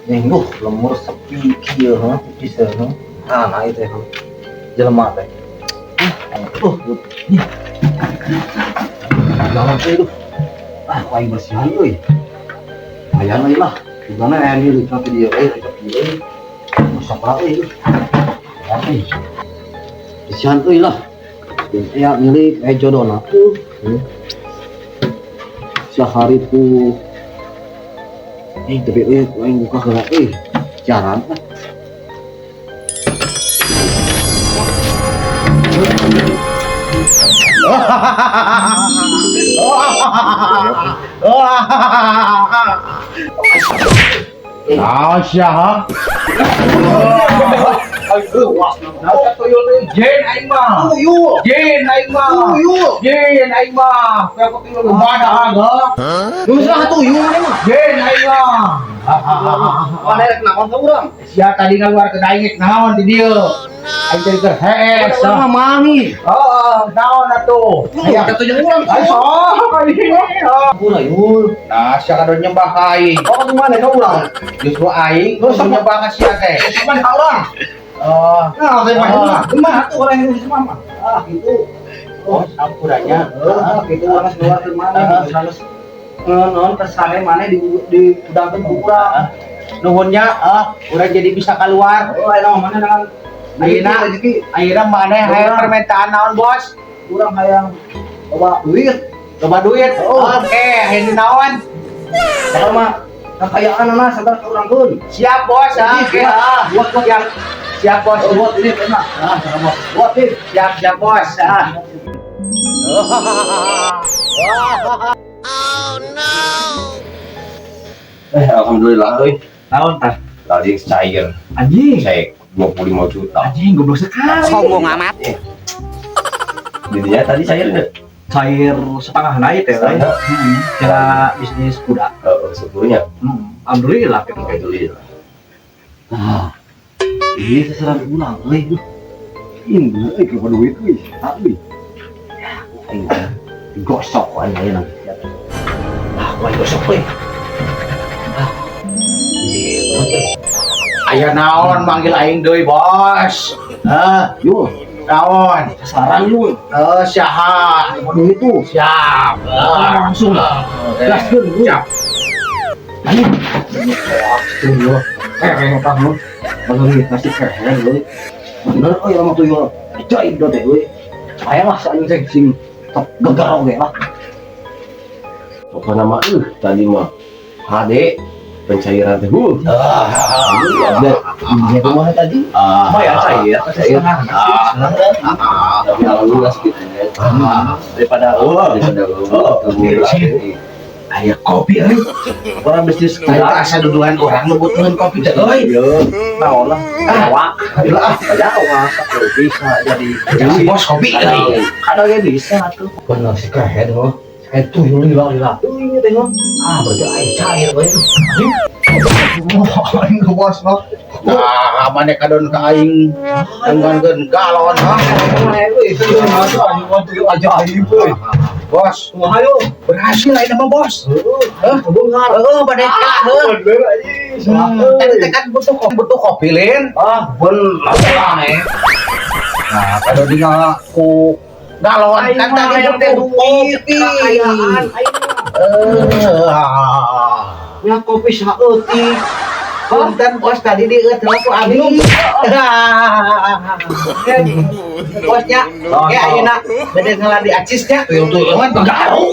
Minggu lemur sepi kieu heuh tipis heuh. Nah itu heuh. Jelema teh. Jangan teh paling bersihan euy. Aya euy lah. Gimana aya di tapi dia tapi euy. Masak euy. Tapi bersihan euy lah. Ya milik jodohna tuh. Sehari tuh tapi aing buka gerak jarang kan. Syah. Jen aing mah. Jen aing mah. Jen aing mah. Kayak ketinggalan lumada harga. Lu salah tuyul mah. Jen aing mah. Mana rek naon ka urang? Sia tadi ngaluar ke daingik naon di dieu. Aing teh keur hees. Sama mangi. Heeh, naon atuh? Aya ka tuyul urang. Pura yul. Nah, sia kadon nyembah ka aing. Oh di mana ka urang? Justru aing nu nyembah ka sia teh. Cuman ka urang. Oh, Nah, saya mah. Gimana tuh orang Indonesia mama? Ah, gitu. oh, ampurannya. Gitu harus keluar ke mana? Harus non kesane mana di gudang ke urang. Nuhunnya, urang jadi bisa keluar. Oh, ayeuna mana dengan Ayeuna rezeki ayeuna maneh hayang permintaan naon, Bos? urang hayang bawa duit. Coba duit. Oh. Oke, hayang naon? Kalau mah kekayaan anak sabar urang pun. Siap, Bos. Oke. Buat Siap. Siap, Bos. buat ini enak. Nah, sama buat ini. Siap, Bos. Alhamdulillah euy. Naon tah? Tadi cair. Anjing. Saya 25 juta. Anjing goblok sekali. Sombong amat. Jadinya tadi cair enggak? Cair setengah naik ya, kan? Cara bisnis kuda. Syukurnya. Alhamdulillah kita kayak Alhamdulillah. Nah, ini seserang ulang, ini kepada duit, tapi gosok aja ya nanti. Wah, gosok, Aya naon manggil aing deui, Bos? yuk, Naon? saran yuk, Syaha. duit itu, Siap. langsung, gaskeun yuk. Siap. Ayo, yuk, kamu, bagi kasih keher, yuk. Bener, yang mau tuh yuk, jaib dah teh, yuk. Saya lah, saya sing gagal oke lah. Apa nama tadi mah? HD pencairan teh. Ada. Ini rumah tadi, Ya cair. Tapi alhamdulillah sedikit. Daripada aya kopi euy. Orang bisnis Kita asa duduhan orang ngebutkeun kopi teh euy. naon lah. Awak. Awak bisa jadi Jadi Bos kopi euy. ada yang bisa tuh. Benar sih kayak loh. Itu lila. Ini tengok. Berarti air cair euy. Aing ke Bos mah. Nah, mane kadon ka aing enggan galon Itu ajaib euy. Bos, Ayo, berhasil aing mah Bos. bunga. Bade kalah. Teh kan butuh kopi lin. Bener aneh. Nah, kadon dina ku galon kan tadi teh duit. Kekayaan ya kopi saeutik. Punten Bos tadi dieueuh ku abdi. Bosnya, ya ayeuna bade ngeladi acisnya tuyul-tuyulan pegaru.